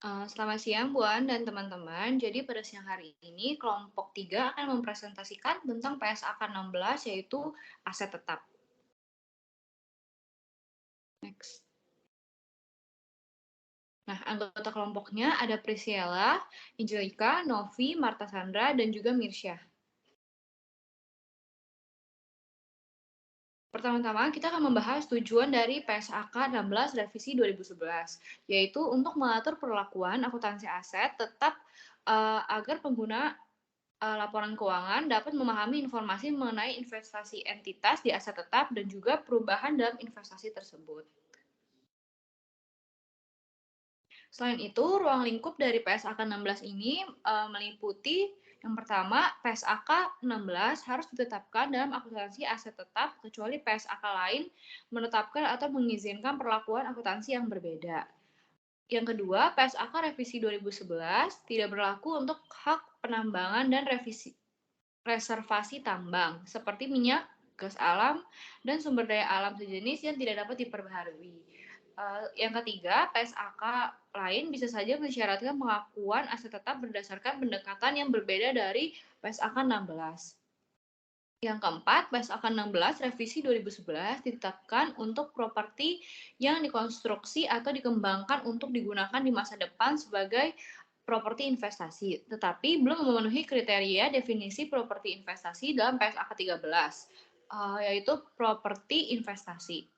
Selamat siang Buan dan teman-teman. Jadi pada siang hari ini kelompok 3 akan mempresentasikan tentang PSAK 16 yaitu aset tetap. Next. Nah, anggota kelompoknya ada Priscilla, Angelica, Novi, Marta Sandra, dan juga Mirsya. Pertama-tama kita akan membahas tujuan dari PSAK 16 revisi 2011, yaitu untuk mengatur perlakuan akuntansi aset tetap agar pengguna laporan keuangan dapat memahami informasi mengenai investasi entitas di aset tetap dan juga perubahan dalam investasi tersebut. Selain itu, ruang lingkup dari PSAK 16 ini meliputi yang pertama, PSAK 16 harus ditetapkan dalam akuntansi aset tetap kecuali PSAK lain menetapkan atau mengizinkan perlakuan akuntansi yang berbeda. Yang kedua, PSAK revisi 2011 tidak berlaku untuk hak penambangan dan reservasi tambang, seperti minyak, gas alam, dan sumber daya alam sejenis yang tidak dapat diperbaharui. Yang ketiga, PSAK lain bisa saja mensyaratkan pengakuan aset tetap berdasarkan pendekatan yang berbeda dari PSAK 16. Yang keempat, PSAK 16 revisi 2011 ditetapkan untuk properti yang dikonstruksi atau dikembangkan untuk digunakan di masa depan sebagai properti investasi, tetapi belum memenuhi kriteria definisi properti investasi dalam PSAK 13, yaitu properti investasi.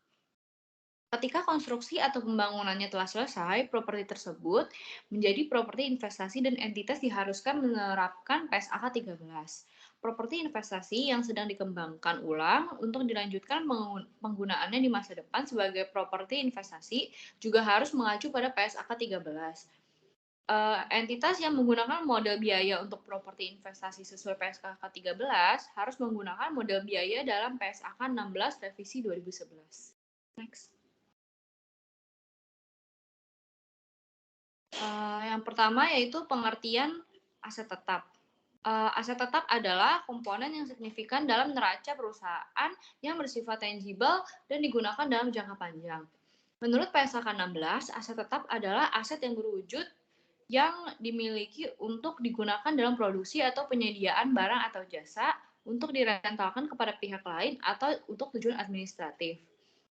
Ketika konstruksi atau pembangunannya telah selesai, properti tersebut menjadi properti investasi dan entitas diharuskan menerapkan PSAK 13. Properti investasi yang sedang dikembangkan ulang untuk dilanjutkan penggunaannya di masa depan sebagai properti investasi juga harus mengacu pada PSAK 13. Entitas yang menggunakan model biaya untuk properti investasi sesuai PSAK 13 harus menggunakan model biaya dalam PSAK 16 revisi 2011. Next. Yang pertama yaitu pengertian aset tetap. Aset tetap adalah komponen yang signifikan dalam neraca perusahaan yang bersifat tangible dan digunakan dalam jangka panjang. Menurut PSAK 16, aset tetap adalah aset yang berwujud yang dimiliki untuk digunakan dalam produksi atau penyediaan barang atau jasa untuk direntalkan kepada pihak lain atau untuk tujuan administratif.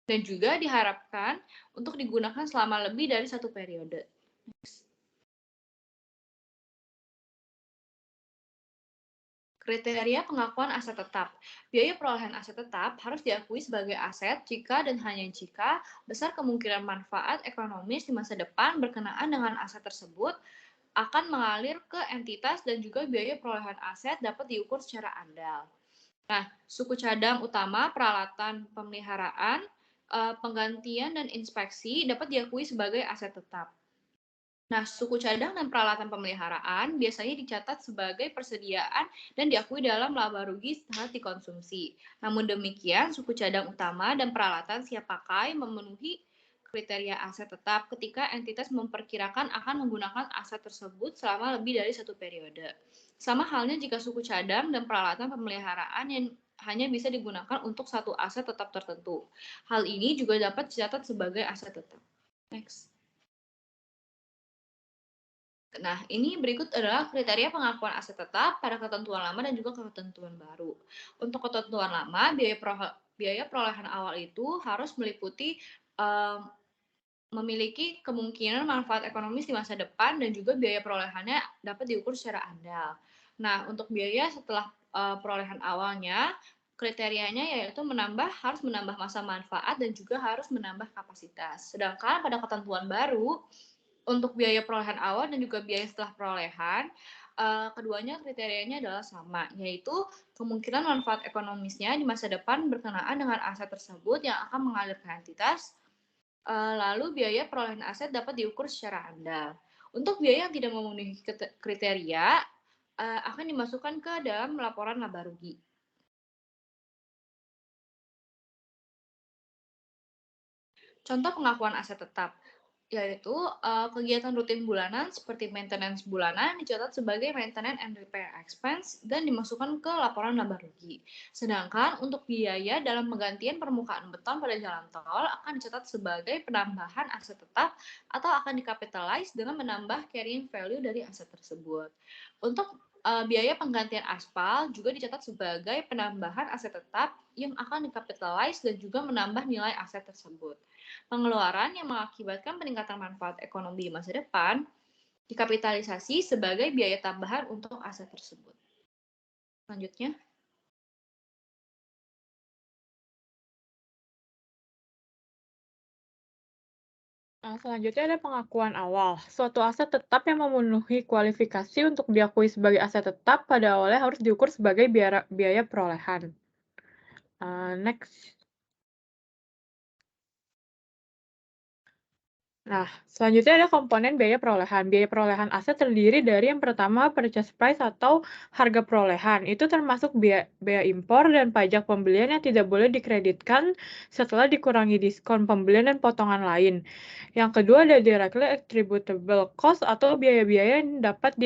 Dan juga diharapkan untuk digunakan selama lebih dari satu periode. Kriteria pengakuan aset tetap. Biaya perolehan aset tetap harus diakui sebagai aset jika dan hanya jika besar kemungkinan manfaat ekonomis di masa depan berkenaan dengan aset tersebut akan mengalir ke entitas dan juga biaya perolehan aset dapat diukur secara andal. Nah, suku cadang utama, peralatan pemeliharaan, penggantian dan inspeksi dapat diakui sebagai aset tetap. Nah, suku cadang dan peralatan pemeliharaan biasanya dicatat sebagai persediaan dan diakui dalam laba rugi saat dikonsumsi. Namun demikian, suku cadang utama dan peralatan siap pakai memenuhi kriteria aset tetap ketika entitas memperkirakan akan menggunakan aset tersebut selama lebih dari satu periode. Sama halnya jika suku cadang dan peralatan pemeliharaan yang hanya bisa digunakan untuk satu aset tetap tertentu. Hal ini juga dapat dicatat sebagai aset tetap. Next. Nah, ini berikut adalah kriteria pengakuan aset tetap pada ketentuan lama dan juga ketentuan baru. Untuk ketentuan lama, biaya perolehan awal itu harus meliputi um, memiliki kemungkinan manfaat ekonomis di masa depan dan juga biaya perolehannya dapat diukur secara andal. Nah, untuk biaya setelah perolehan awalnya, kriterianya yaitu harus menambah masa manfaat dan juga harus menambah kapasitas. Sedangkan pada ketentuan baru, untuk biaya perolehan awal dan juga biaya setelah perolehan, keduanya kriterianya adalah sama, yaitu kemungkinan manfaat ekonomisnya di masa depan berkenaan dengan aset tersebut yang akan mengalir ke entitas, lalu biaya perolehan aset dapat diukur secara andal. Untuk biaya yang tidak memenuhi kriteria, akan dimasukkan ke dalam laporan laba rugi. Contoh pengakuan aset tetap. Yaitu kegiatan rutin bulanan seperti maintenance bulanan dicatat sebagai maintenance and repair expense dan dimasukkan ke laporan laba rugi. Sedangkan untuk biaya dalam penggantian permukaan beton pada jalan tol akan dicatat sebagai penambahan aset tetap atau akan dikapitalize dengan menambah carrying value dari aset tersebut. Untuk biaya penggantian aspal juga dicatat sebagai penambahan aset tetap yang akan dikapitalize dan juga menambah nilai aset tersebut. Pengeluaran yang mengakibatkan peningkatan manfaat ekonomi di masa depan dikapitalisasi sebagai biaya tambahan untuk aset tersebut. Selanjutnya, Selanjutnya ada pengakuan awal. Suatu aset tetap yang memenuhi kualifikasi untuk diakui sebagai aset tetap pada awalnya harus diukur sebagai biaya perolehan. Next. Nah, selanjutnya ada komponen biaya perolehan. Biaya perolehan aset terdiri dari yang pertama purchase price atau harga perolehan. Itu termasuk biaya impor dan pajak pembelian yang tidak boleh dikreditkan setelah dikurangi diskon pembelian dan potongan lain. Yang kedua ada directly attributable cost atau biaya-biaya yang dapat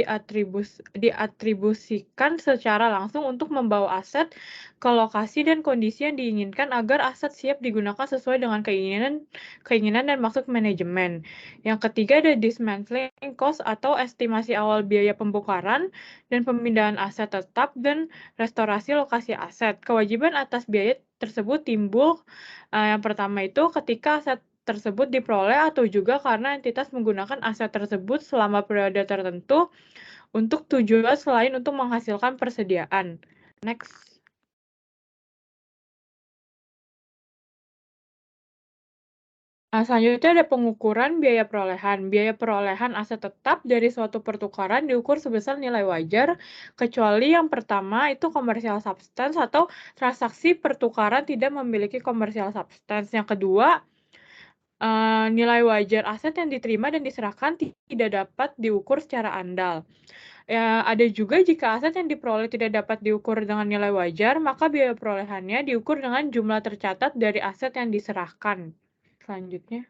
diatribusikan secara langsung untuk membawa aset ke lokasi dan kondisi yang diinginkan agar aset siap digunakan sesuai dengan keinginan dan maksud manajemen. Yang ketiga ada dismantling cost atau estimasi awal biaya pembongkaran dan pemindahan aset tetap dan restorasi lokasi aset. Kewajiban atas biaya tersebut timbul yang pertama itu ketika aset tersebut diperoleh atau juga karena entitas menggunakan aset tersebut selama periode tertentu untuk tujuan selain untuk menghasilkan persediaan. Next. Selanjutnya ada pengukuran biaya perolehan. Biaya perolehan aset tetap dari suatu pertukaran diukur sebesar nilai wajar, kecuali yang pertama itu komersial substance atau transaksi pertukaran tidak memiliki komersial substance. Yang kedua, nilai wajar aset yang diterima dan diserahkan tidak dapat diukur secara andal. Ya, ada juga jika aset yang diperoleh tidak dapat diukur dengan nilai wajar, maka biaya perolehannya diukur dengan jumlah tercatat dari aset yang diserahkan. Selanjutnya.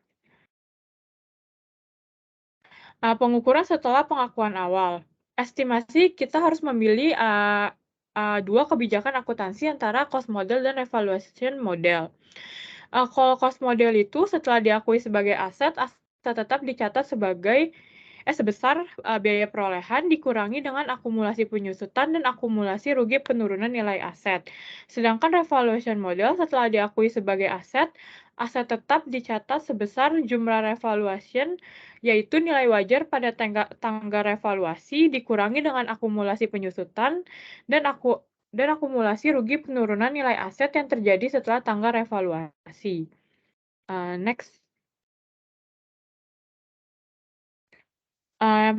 Pengukuran setelah pengakuan awal. Estimasi kita harus memilih dua kebijakan akuntansi antara cost model dan evaluation model. Kalau cost model itu setelah diakui sebagai aset tetap dicatat sebesar biaya perolehan dikurangi dengan akumulasi penyusutan dan akumulasi rugi penurunan nilai aset. Sedangkan revaluation model setelah diakui sebagai aset tetap dicatat sebesar jumlah revaluation yaitu nilai wajar pada tanggal revaluasi dikurangi dengan akumulasi penyusutan dan akumulasi rugi penurunan nilai aset yang terjadi setelah tanggal revaluasi. Next. Yang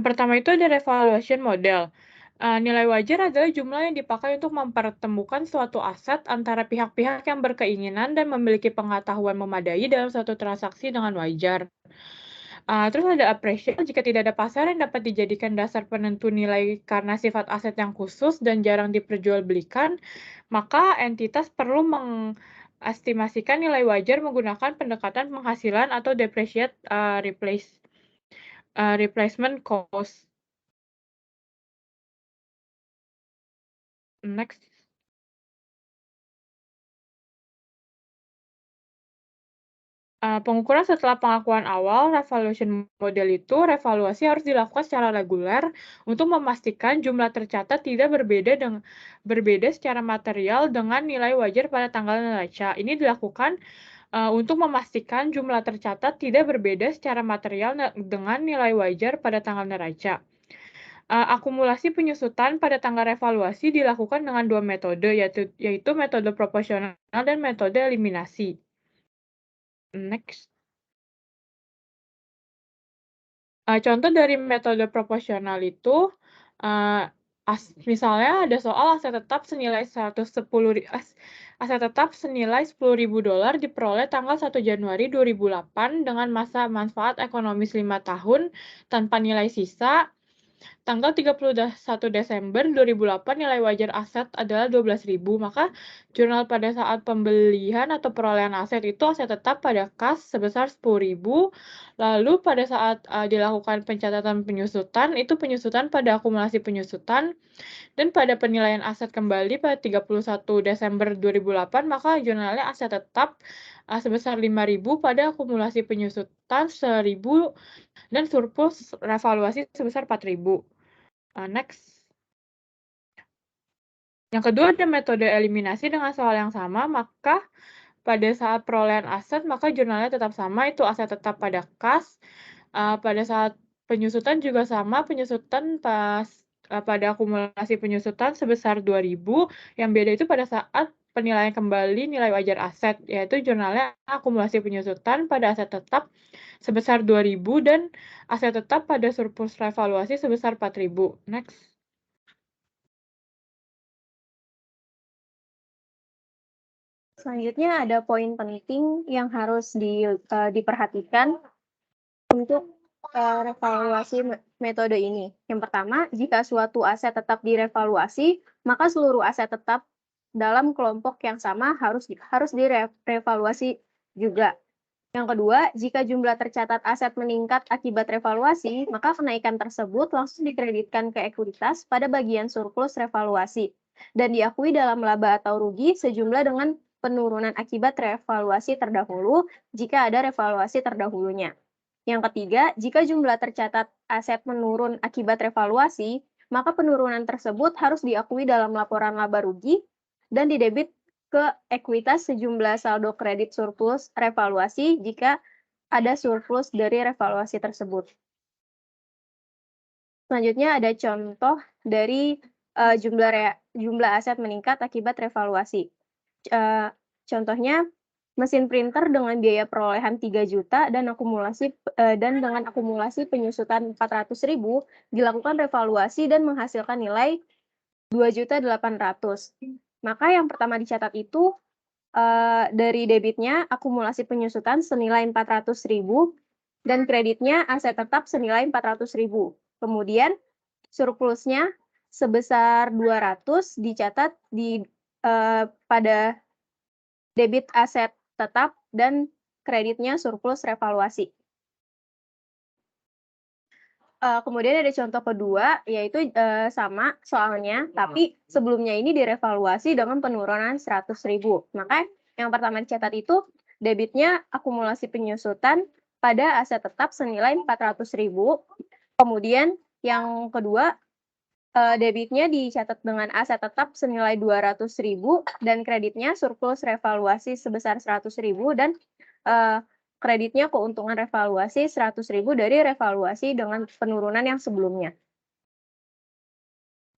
pertama itu ada revaluation model. Nilai wajar adalah jumlah yang dipakai untuk mempertemukan suatu aset antara pihak-pihak yang berkeinginan dan memiliki pengetahuan memadai dalam suatu transaksi dengan wajar. Terus ada appraisal, jika tidak ada pasar yang dapat dijadikan dasar penentu nilai karena sifat aset yang khusus dan jarang diperjualbelikan, maka entitas perlu mengestimasikan nilai wajar menggunakan pendekatan penghasilan atau replacement cost. Next. Pengukuran setelah pengakuan awal, revaluation model itu revaluasi harus dilakukan secara reguler untuk memastikan jumlah tercatat tidak berbeda secara material dengan nilai wajar pada tanggal neraca. Ini dilakukan untuk memastikan jumlah tercatat tidak berbeda secara material dengan nilai wajar pada tanggal neraca. Akumulasi penyusutan pada tanggal revaluasi dilakukan dengan dua metode, yaitu metode proporsional dan metode eliminasi. Next. Contoh dari metode proporsional itu, misalnya ada soal aset tetap senilai $10.000 diperoleh tanggal 1 Januari 2008 dengan masa manfaat ekonomis 5 tahun tanpa nilai sisa. tanggal 31 Desember 2008 nilai wajar aset adalah 12.000, maka jurnal pada saat pembelian atau perolehan aset itu aset tetap pada kas sebesar 10.000, lalu pada saat dilakukan pencatatan penyusutan, itu penyusutan pada akumulasi penyusutan, dan pada penilaian aset kembali pada 31 Desember 2008, maka jurnalnya aset tetap sebesar 5.000 pada akumulasi penyusutan 1.000 dan surplus revaluasi sebesar 4.000. Next. Yang kedua ada metode eliminasi dengan soal yang sama, maka pada saat perolehan aset, maka jurnalnya tetap sama, itu aset tetap pada kas. Pada saat penyusutan juga sama, penyusutan pada akumulasi penyusutan sebesar 2.000, yang beda itu pada saat penilaian kembali nilai wajar aset, yaitu jurnalnya akumulasi penyusutan pada aset tetap sebesar 2.000 dan aset tetap pada surplus revaluasi sebesar 4.000. Next. Selanjutnya ada poin penting yang harus diperhatikan untuk revaluasi metode ini. Yang pertama, jika suatu aset tetap direvaluasi, maka seluruh aset tetap dalam kelompok yang sama harus direvaluasi juga. Yang kedua, jika jumlah tercatat aset meningkat akibat revaluasi, maka kenaikan tersebut langsung dikreditkan ke ekuitas pada bagian surplus revaluasi dan diakui dalam laba atau rugi sejumlah dengan penurunan akibat revaluasi terdahulu jika ada revaluasi terdahulunya. Yang ketiga, jika jumlah tercatat aset menurun akibat revaluasi, maka penurunan tersebut harus diakui dalam laporan laba rugi dan didebit ke ekuitas sejumlah saldo kredit surplus revaluasi jika ada surplus dari revaluasi tersebut. Selanjutnya ada contoh dari jumlah aset meningkat akibat revaluasi. Contohnya, mesin printer dengan biaya perolehan 3 juta dan dengan akumulasi penyusutan 400.000 dilakukan revaluasi dan menghasilkan nilai 2.800.000. Maka yang pertama dicatat itu dari debitnya akumulasi penyusutan senilai 400.000 dan kreditnya aset tetap senilai 400.000. Kemudian surplusnya sebesar 200 dicatat pada debit aset tetap dan kreditnya surplus revaluasi. Kemudian ada contoh kedua, yaitu sama soalnya, tapi sebelumnya ini direvaluasi dengan penurunan 100.000. Maka yang pertama dicatat itu debitnya akumulasi penyusutan pada aset tetap senilai 400.000. Kemudian yang kedua, debitnya dicatat dengan aset tetap senilai 200.000 dan kreditnya surplus revaluasi sebesar 100.000 dan kreditnya keuntungan revaluasi 100.000 dari revaluasi dengan penurunan yang sebelumnya.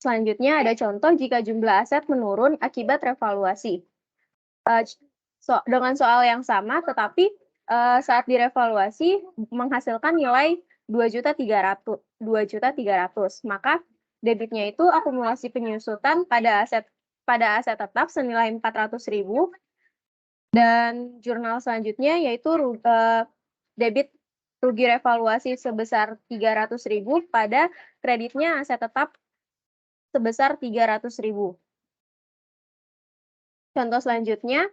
Selanjutnya ada contoh jika jumlah aset menurun akibat revaluasi. Dengan soal yang sama, tetapi saat direvaluasi menghasilkan nilai 2.300.000. Maka debitnya itu akumulasi penyusutan pada aset tetap senilai 400.000 dan jurnal selanjutnya yaitu debit rugi revaluasi sebesar 300.000 pada kreditnya aset tetap sebesar 300.000. Contoh selanjutnya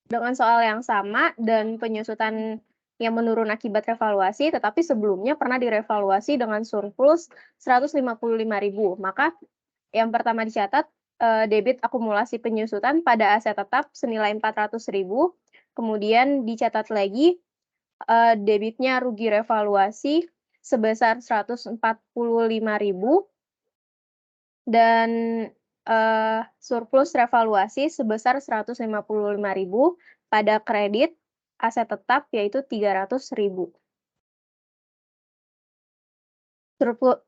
dengan soal yang sama dan penyusutan yang menurun akibat revaluasi, tetapi sebelumnya pernah direvaluasi dengan surplus 155.000. Maka yang pertama dicatat debit akumulasi penyusutan pada aset tetap senilai 400.000. Kemudian dicatat lagi debitnya rugi revaluasi sebesar 145.000 dan surplus revaluasi sebesar 155.000 pada kredit aset tetap yaitu 300.000.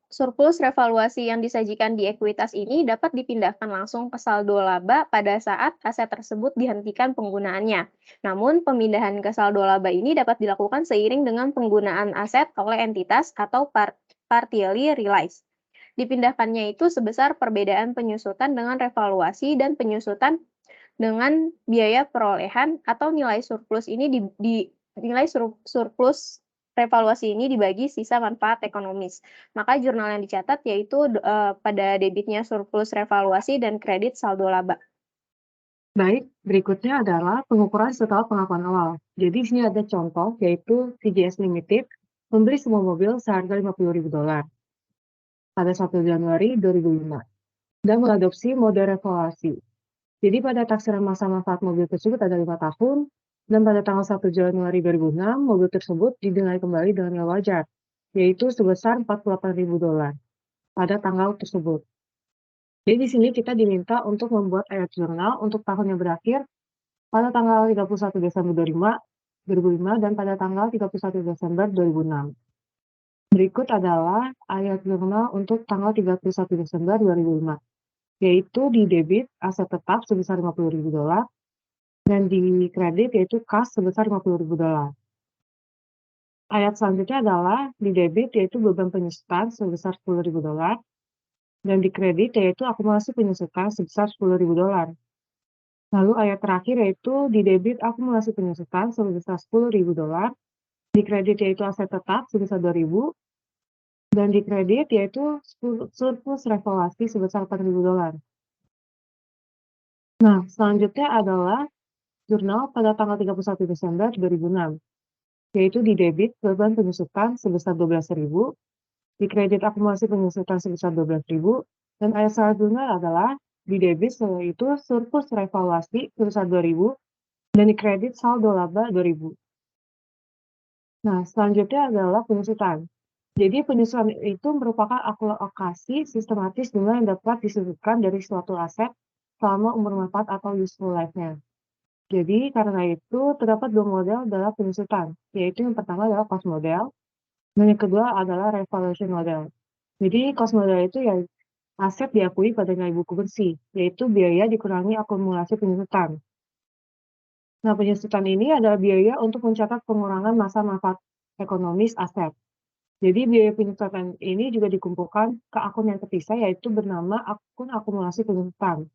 Surplus revaluasi yang disajikan di ekuitas ini dapat dipindahkan langsung ke saldo laba pada saat aset tersebut dihentikan penggunaannya. Namun, pemindahan ke saldo laba ini dapat dilakukan seiring dengan penggunaan aset oleh entitas atau partially realized. Dipindahkannya itu sebesar perbedaan penyusutan dengan revaluasi dan penyusutan dengan biaya perolehan atau nilai surplus ini nilai surplus revaluasi ini dibagi sisa manfaat ekonomis. Maka jurnal yang dicatat yaitu pada debitnya surplus revaluasi dan kredit saldo laba. Baik, berikutnya adalah pengukuran setelah pengakuan awal. Jadi di sini ada contoh, yaitu CGS Limited membeli semua mobil seharga $50.000 pada 1 Januari 2005 dan mengadopsi mode revaluasi. Jadi pada taksiran masa manfaat mobil tersebut ada 5 tahun, dan pada tanggal 1 Januari 2006, mobil tersebut dinilai kembali dengan nilai wajar, yaitu sebesar $48.000 pada tanggal tersebut. Jadi di sini kita diminta untuk membuat ayat jurnal untuk tahun yang berakhir pada tanggal 31 Desember 2005 dan pada tanggal 31 Desember 2006. Berikut adalah ayat jurnal untuk tanggal 31 Desember 2005, yaitu di debit aset tetap sebesar $50.000 dan di kredit yaitu kas sebesar $50.000. Ayat selanjutnya adalah di debit yaitu beban penyusutan sebesar $10.000 dan di kredit yaitu akumulasi penyusutan sebesar $10.000. Lalu ayat terakhir yaitu di debit akumulasi penyusutan sebesar $10.000, di kredit yaitu aset tetap sebesar $2.000, dan di kredit yaitu surplus revaluasi sebesar $4.000. Nah, selanjutnya adalah jurnal pada tanggal 31 Desember 2006, yaitu di debit beban penyusutan sebesar $12.000, di kredit akumulasi penyusutan sebesar $12.000, dan ayat selanjutnya adalah di debit yaitu surplus revaluasi sebesar $2.000 dan di kredit saldo laba $2.000. Nah, selanjutnya adalah penyusutan. Jadi penyusutan itu merupakan alokasi sistematis jumlah yang dapat disudutkan dari suatu aset selama umur manfaat atau useful life-nya. Jadi karena itu terdapat dua model dalam penyusutan, yaitu yang pertama adalah cost model dan yang kedua adalah revaluation model. Jadi cost model itu ya aset diakui pada nilai buku bersih, yaitu biaya dikurangi akumulasi penyusutan. Nah, penyusutan ini adalah biaya untuk mencatat pengurangan masa manfaat ekonomis aset. Jadi biaya penyusutan ini juga dikumpulkan ke akun yang terpisah, yaitu bernama akun akumulasi penyusutan,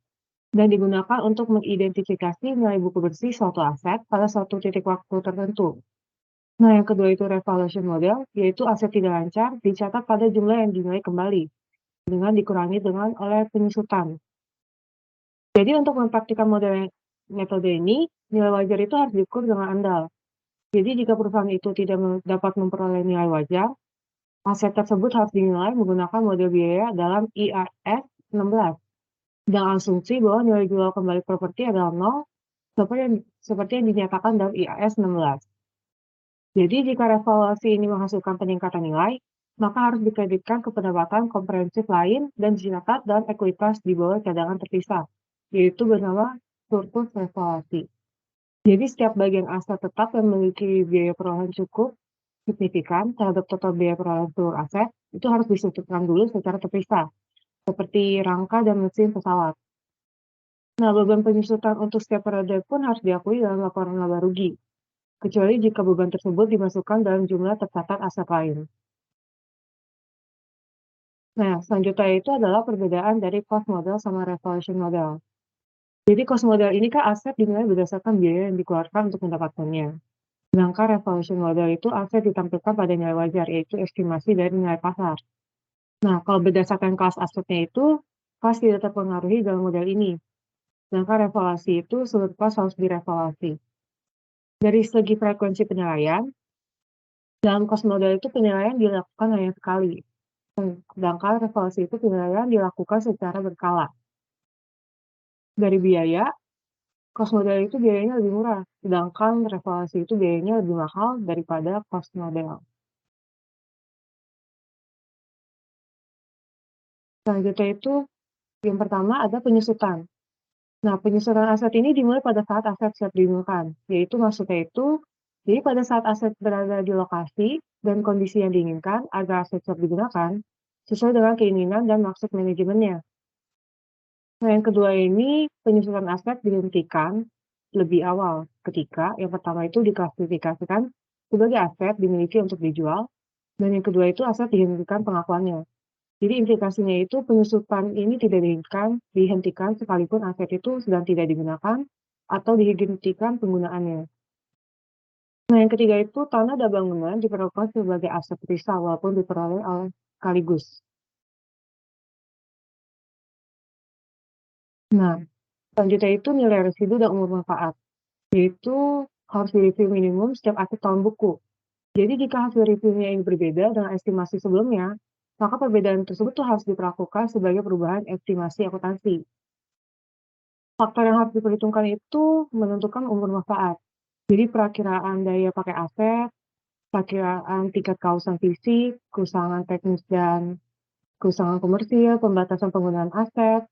dan digunakan untuk mengidentifikasi nilai buku bersih suatu aset pada suatu titik waktu tertentu. Nah, yang kedua itu revaluation model, yaitu aset tidak lancar dicatat pada jumlah yang dinilai kembali, dengan dikurangi oleh penyusutan. Jadi untuk mempraktikkan metode ini, nilai wajar itu harus diukur dengan andal. Jadi jika perusahaan itu tidak dapat memperoleh nilai wajar, aset tersebut harus dinilai menggunakan model biaya dalam IAS 16. Dengan asumsi bahwa nilai jual kembali properti adalah 0, seperti yang dinyatakan dalam IAS 16. Jadi jika revaluasi ini menghasilkan peningkatan nilai, maka harus dikreditkan ke pendapatan komprehensif lain dan dicatat dalam ekuitas di bawah cadangan terpisah, yaitu bernama surplus revaluasi. Jadi setiap bagian aset tetap yang memiliki biaya perolehan cukup signifikan terhadap total biaya perolehan seluruh aset, itu harus disudutkan dulu secara terpisah, seperti rangka dan mesin pesawat. Nah, beban penyusutan untuk setiap periode pun harus diakui dalam laporan laba rugi, kecuali jika beban tersebut dimasukkan dalam jumlah tercatat aset lain. Nah, selanjutnya itu adalah perbedaan dari cost model sama revaluation model. Jadi cost model ini kan aset dinilai berdasarkan biaya yang dikeluarkan untuk mendapatkannya. Sedangkan revaluation model itu aset ditampilkan pada nilai wajar, yaitu estimasi dari nilai pasar. Nah, kalau berdasarkan kelas asetnya itu, kelas tidak terpengaruhi dalam model ini. Sedangkan revaluasi itu seluruh kelas harus direvaluasi. Dari segi frekuensi penilaian, dalam cost model itu penilaian dilakukan hanya sekali. Sedangkan revaluasi itu penilaian dilakukan secara berkala. Dari biaya, cost model itu biayanya lebih murah, sedangkan revaluasi itu biayanya lebih mahal daripada cost model. Selanjutnya itu, yang pertama ada penyusutan. Nah, penyusutan aset ini dimulai pada saat aset siap digunakan, yaitu maksudnya itu, jadi pada saat aset berada di lokasi dan kondisi yang diinginkan agar aset siap digunakan, sesuai dengan keinginan dan maksud manajemennya. Nah, yang kedua ini, penyusutan aset dihentikan lebih awal, ketika yang pertama itu diklasifikasikan sebagai aset dimiliki untuk dijual, dan yang kedua itu aset dihentikan pengakuannya. Jadi implikasinya itu penyusutan ini tidak dihentikan sekalipun aset itu sedang tidak digunakan atau dihentikan penggunaannya. Nah, yang ketiga itu tanah dan bangunan diperlakukan sebagai aset risau walaupun diperoleh oleh sekaligus. Nah, selanjutnya itu nilai residu dan umur manfaat, yaitu harus direview minimum setiap akhir tahun buku. Jadi jika hasil reviewnya ini berbeda dengan estimasi sebelumnya, maka perbedaan tersebut tuh harus diperlakukan sebagai perubahan estimasi akuntansi. Faktor yang harus diperhitungkan itu menentukan umur manfaat. Jadi perakiraan daya pakai aset, perakiraan tingkat kausan fisik, keusangan teknis dan keusangan komersil, pembatasan penggunaan aset,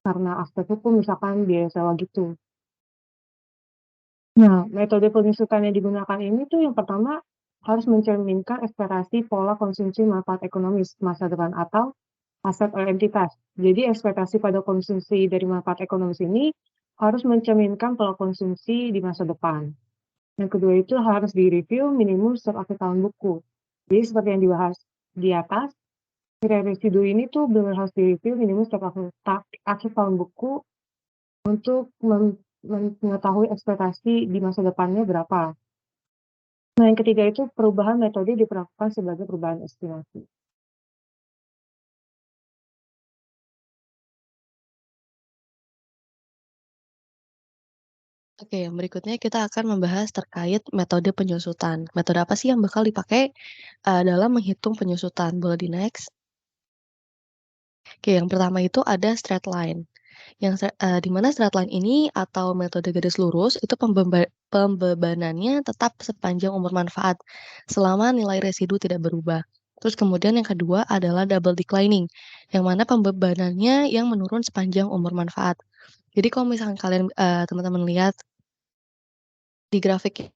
karena aspek hukum misalkan biaya sewa gitu. Nah, metode penyusutan yang digunakan ini tuh yang pertama harus mencerminkan ekspektasi pola konsumsi manfaat ekonomis masa depan atau aset oleh entitas. Jadi ekspektasi pada konsumsi dari manfaat ekonomis ini harus mencerminkan pola konsumsi di masa depan. Yang kedua itu harus direview minimum setiap akhir tahun buku. Jadi seperti yang dibahas di atas, nilai residu ini tuh benar harus direview minimum setiap akhir tahun buku untuk mengetahui ekspektasi di masa depannya berapa. Nah, yang ketiga itu perubahan metode diperlakukan sebagai perubahan estimasi. Oke, yang berikutnya kita akan membahas terkait metode penyusutan. Metode apa sih yang bakal dipakai dalam menghitung penyusutan? Boleh di-next? Oke, yang pertama itu ada straight line. Di mana straight line ini atau metode garis lurus itu pembebanannya tetap sepanjang umur manfaat selama nilai residu tidak berubah. Terus kemudian yang kedua adalah double declining, yang mana pembebanannya yang menurun sepanjang umur manfaat. Jadi kalau misalkan kalian teman-teman lihat di grafik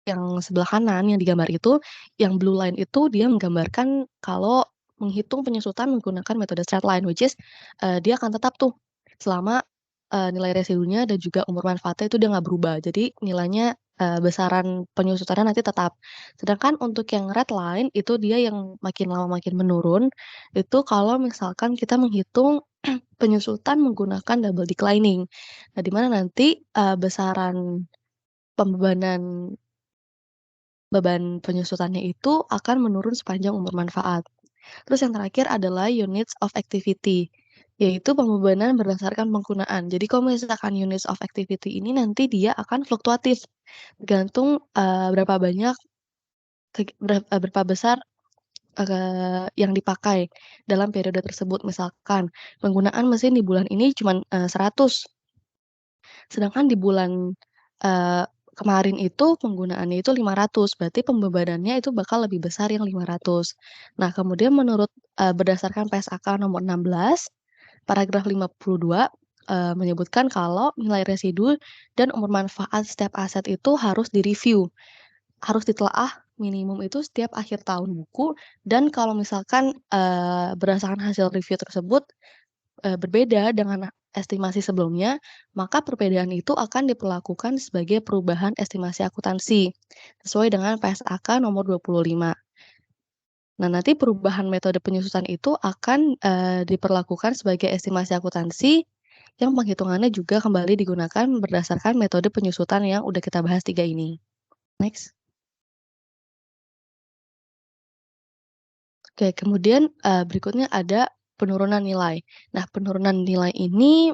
yang sebelah kanan yang digambar itu, yang blue line itu dia menggambarkan kalau menghitung penyusutan menggunakan metode straight line, which is, dia akan tetap tuh selama, nilai residunya dan juga umur manfaatnya itu dia nggak berubah. Jadi nilainya, besaran penyusutannya nanti tetap. Sedangkan untuk yang red line itu dia yang makin lama makin menurun, itu kalau misalkan kita menghitung penyusutan menggunakan double declining. Nah, di mana nanti, besaran pembebanan beban penyusutannya itu akan menurun sepanjang umur manfaat. Terus yang terakhir adalah units of activity, yaitu pembebanan berdasarkan penggunaan. Jadi kalau misalkan units of activity ini nanti dia akan fluktuatif, tergantung, berapa banyak berapa besar, yang dipakai dalam periode tersebut. Misalkan penggunaan mesin di bulan ini cuman, 100. Sedangkan di bulan, kemarin itu penggunaannya itu 500, berarti pembebanannya itu bakal lebih besar yang 500. Nah, kemudian menurut, berdasarkan PSAK nomor 16, paragraf 52, menyebutkan kalau nilai residu dan umur manfaat setiap aset itu harus direview, harus ditelaah minimum itu setiap akhir tahun buku dan kalau misalkan, berdasarkan hasil review tersebut berbeda dengan estimasi sebelumnya, maka perbedaan itu akan diperlakukan sebagai perubahan estimasi akuntansi, sesuai dengan PSAK nomor 25. Nah, nanti perubahan metode penyusutan itu akan, diperlakukan sebagai estimasi akuntansi yang penghitungannya juga kembali digunakan berdasarkan metode penyusutan yang udah kita bahas 3 ini. Next. Oke, kemudian, berikutnya ada penurunan nilai. Nah, penurunan nilai ini,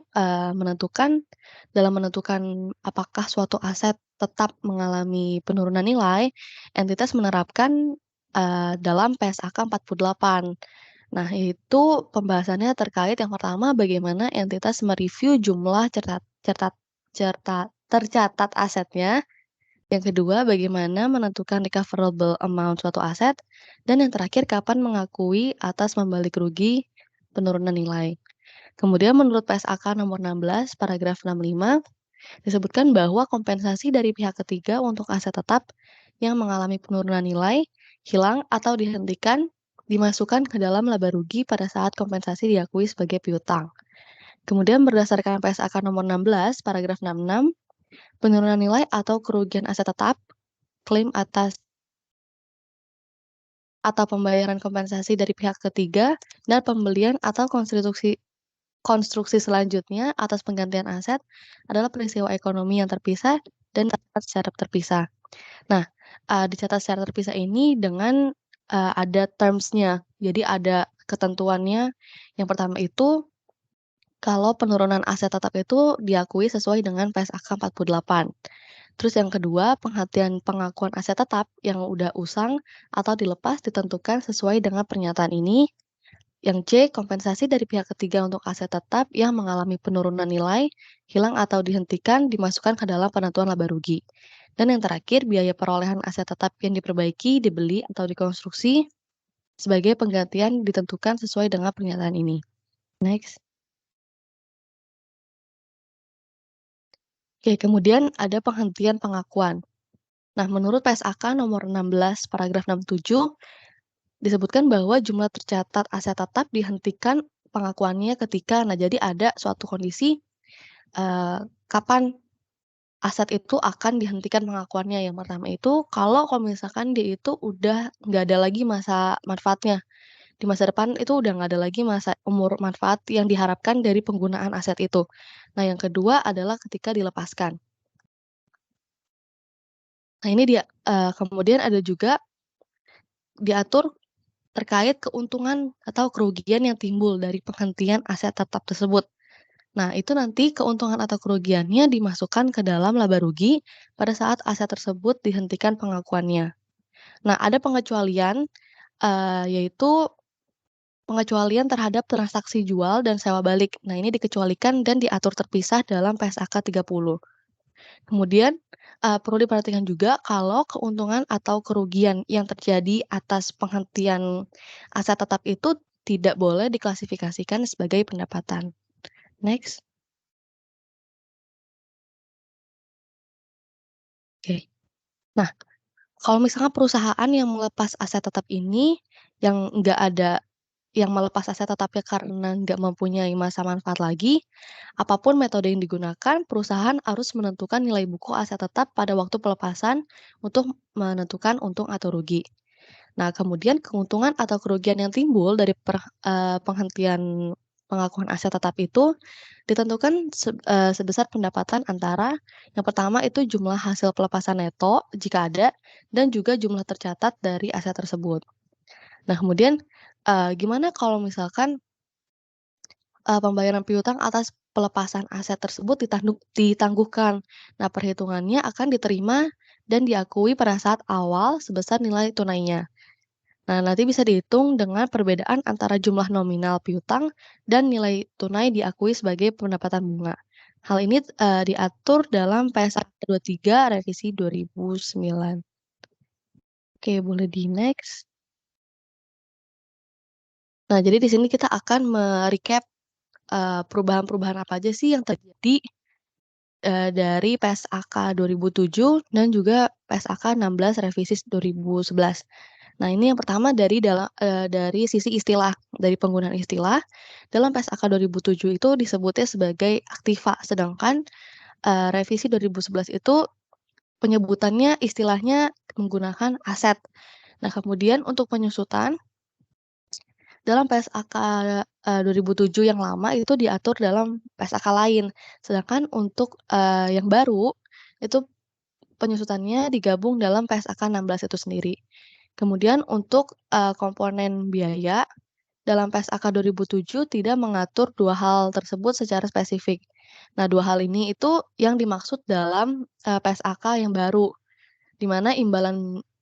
dalam menentukan apakah suatu aset tetap mengalami penurunan nilai, entitas menerapkan, dalam PSAK 48. Nah, itu pembahasannya terkait yang pertama bagaimana entitas mereview jumlah tercatat asetnya. Yang kedua, bagaimana menentukan recoverable amount suatu aset. Dan yang terakhir, kapan mengakui atas membalik rugi penurunan nilai. Kemudian menurut PSAK nomor 16, paragraf 65, disebutkan bahwa kompensasi dari pihak ketiga untuk aset tetap yang mengalami penurunan nilai, hilang atau dihentikan, dimasukkan ke dalam laba rugi pada saat kompensasi diakui sebagai piutang. Kemudian berdasarkan PSAK nomor 16, paragraf 66, penurunan nilai atau kerugian aset tetap, klaim atas atau pembayaran kompensasi dari pihak ketiga, dan pembelian atau konstruksi selanjutnya atas penggantian aset adalah peristiwa ekonomi yang terpisah dan dicatat secara terpisah. Nah, dicatat secara terpisah ini dengan ada terms-nya. Jadi ada ketentuannya. Yang pertama itu kalau penurunan aset tetap itu diakui sesuai dengan PSAK 48. Terus yang kedua, penghentian pengakuan aset tetap yang udah usang atau dilepas ditentukan sesuai dengan pernyataan ini. Yang C, kompensasi dari pihak ketiga untuk aset tetap yang mengalami penurunan nilai, hilang atau dihentikan dimasukkan ke dalam penentuan laba rugi. Dan yang terakhir, biaya perolehan aset tetap yang diperbaiki, dibeli, atau dikonstruksi sebagai penggantian ditentukan sesuai dengan pernyataan ini. Next. Oke, kemudian ada penghentian pengakuan. Nah, menurut PSAK nomor 16 paragraf 67 disebutkan bahwa jumlah tercatat aset tetap dihentikan pengakuannya ketika jadi ada suatu kondisi kapan aset itu akan dihentikan pengakuannya. Yang pertama itu kalau misalkan dia itu udah nggak ada lagi masa manfaatnya. Di masa depan itu udah nggak ada lagi masa umur manfaat yang diharapkan dari penggunaan aset itu. Nah, yang kedua adalah ketika dilepaskan. Nah, ini dia kemudian ada juga diatur terkait keuntungan atau kerugian yang timbul dari penghentian aset tetap tersebut. Nah, itu nanti keuntungan atau kerugiannya dimasukkan ke dalam laba rugi pada saat aset tersebut dihentikan pengakuannya. Nah, ada pengecualian, yaitu pengecualian terhadap transaksi jual dan sewa balik. Nah, ini dikecualikan dan diatur terpisah dalam PSAK 30. Kemudian, perlu diperhatikan juga kalau keuntungan atau kerugian yang terjadi atas penghentian aset tetap itu tidak boleh diklasifikasikan sebagai pendapatan. Next. Oke. Nah, kalau misalkan perusahaan yang melepas aset tetap ini, yang melepas aset tetapnya karena nggak mempunyai masa manfaat lagi, apapun metode yang digunakan, perusahaan harus menentukan nilai buku aset tetap pada waktu pelepasan untuk menentukan untung atau rugi. Nah, kemudian keuntungan atau kerugian yang timbul dari penghentian pengakuan aset tetap itu ditentukan sebesar pendapatan antara yang pertama itu jumlah hasil pelepasan neto jika ada dan juga jumlah tercatat dari aset tersebut. Nah, kemudian gimana kalau misalkan pembayaran piutang atas pelepasan aset tersebut ditangguhkan. Nah, perhitungannya akan diterima dan diakui pada saat awal sebesar nilai tunainya. Nah, nanti bisa dihitung dengan perbedaan antara jumlah nominal piutang dan nilai tunai diakui sebagai pendapatan bunga. Hal ini diatur dalam PSAK 23 revisi 2009. Oke, boleh di next. Nah, jadi di sini kita akan merecap perubahan-perubahan apa aja sih yang terjadi dari PSAK 2007 dan juga PSAK 16 revisi 2011. Nah, ini yang pertama dari sisi istilah, dari penggunaan istilah. Dalam PSAK 2007 itu disebutnya sebagai aktiva, sedangkan revisi 2011 itu penyebutannya istilahnya menggunakan aset. Nah, kemudian untuk penyusutan dalam PSAK 2007 yang lama itu diatur dalam PSAK lain, sedangkan untuk yang baru itu penyusutannya digabung dalam PSAK 16 itu sendiri. Kemudian untuk komponen biaya dalam PSAK 2007 tidak mengatur dua hal tersebut secara spesifik. Nah, dua hal ini itu yang dimaksud dalam PSAK yang baru, di mana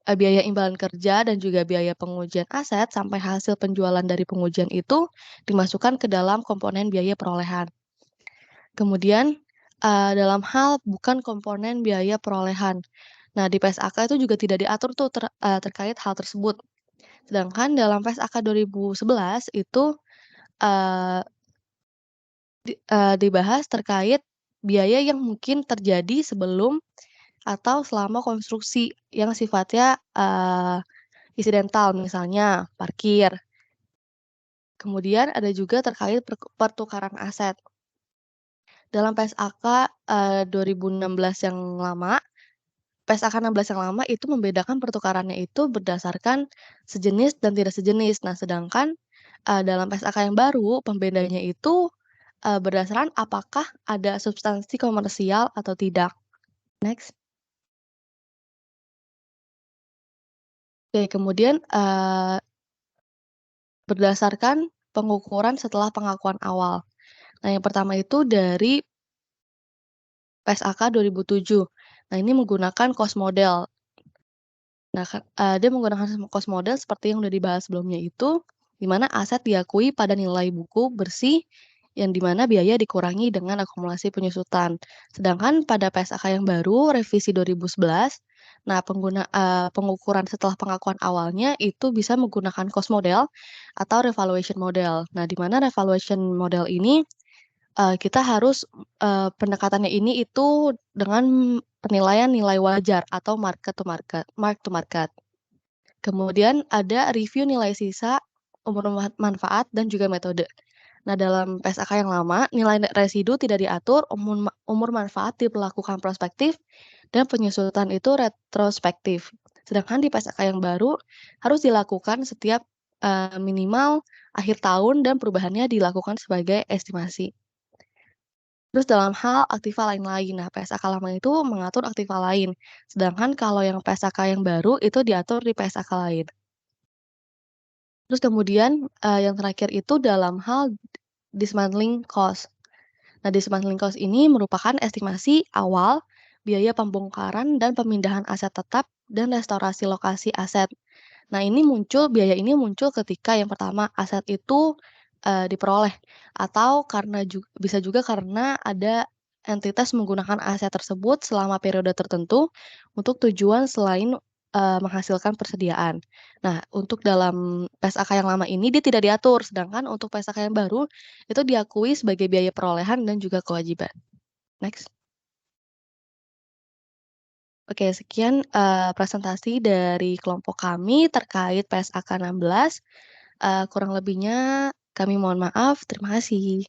biaya imbalan kerja dan juga biaya pengujian aset sampai hasil penjualan dari pengujian itu dimasukkan ke dalam komponen biaya perolehan. Kemudian dalam hal bukan komponen biaya perolehan. Nah, di PSAK itu juga tidak diatur tuh terkait hal tersebut. Sedangkan dalam PSAK 2011 itu dibahas terkait biaya yang mungkin terjadi sebelum atau selama konstruksi yang sifatnya insidental, misalnya parkir. Kemudian ada juga terkait pertukaran aset. Dalam PSAK 2016 yang lama, PSAK 16 yang lama itu membedakan pertukarannya itu berdasarkan sejenis dan tidak sejenis. Nah, sedangkan dalam PSAK yang baru pembedanya itu berdasarkan apakah ada substansi komersial atau tidak. Next. Oke, kemudian berdasarkan pengukuran setelah pengakuan awal. Nah, yang pertama itu dari PSAK 2007. Nah, ini menggunakan cost model. Nah, dia menggunakan cost model seperti yang udah dibahas sebelumnya itu, di mana aset diakui pada nilai buku bersih, yang di mana biaya dikurangi dengan akumulasi penyusutan. Sedangkan pada PSAK yang baru, revisi 2011, nah pengukuran setelah pengakuan awalnya itu bisa menggunakan cost model atau revaluation model. Nah, di mana revaluation model ini, kita harus, pendekatannya ini itu dengan penilaian nilai wajar atau mark to market. Kemudian ada review nilai sisa, umur manfaat, dan juga metode. Nah, dalam PSAK yang lama, nilai residu tidak diatur, umur manfaat diberlakukan prospektif, dan penyusutan itu retrospektif. Sedangkan di PSAK yang baru, harus dilakukan setiap minimal akhir tahun dan perubahannya dilakukan sebagai estimasi. Terus dalam hal aktiva lain-lain, nah PSAK lama itu mengatur aktiva lain, sedangkan kalau yang PSAK yang baru itu diatur di PSAK lain. Terus kemudian, yang terakhir itu dalam hal dismantling cost. Nah, dismantling cost ini merupakan estimasi awal biaya pembongkaran dan pemindahan aset tetap dan restorasi lokasi aset. Nah, biaya ini muncul ketika yang pertama aset itu, diperoleh atau bisa juga karena ada entitas menggunakan aset tersebut selama periode tertentu untuk tujuan selain, menghasilkan persediaan. Nah, untuk dalam PSAK yang lama ini dia tidak diatur, sedangkan untuk PSAK yang baru itu diakui sebagai biaya perolehan dan juga kewajiban. Next. Oke, sekian, presentasi dari kelompok kami terkait PSAK 16. Kurang lebihnya kami mohon maaf. Terima kasih.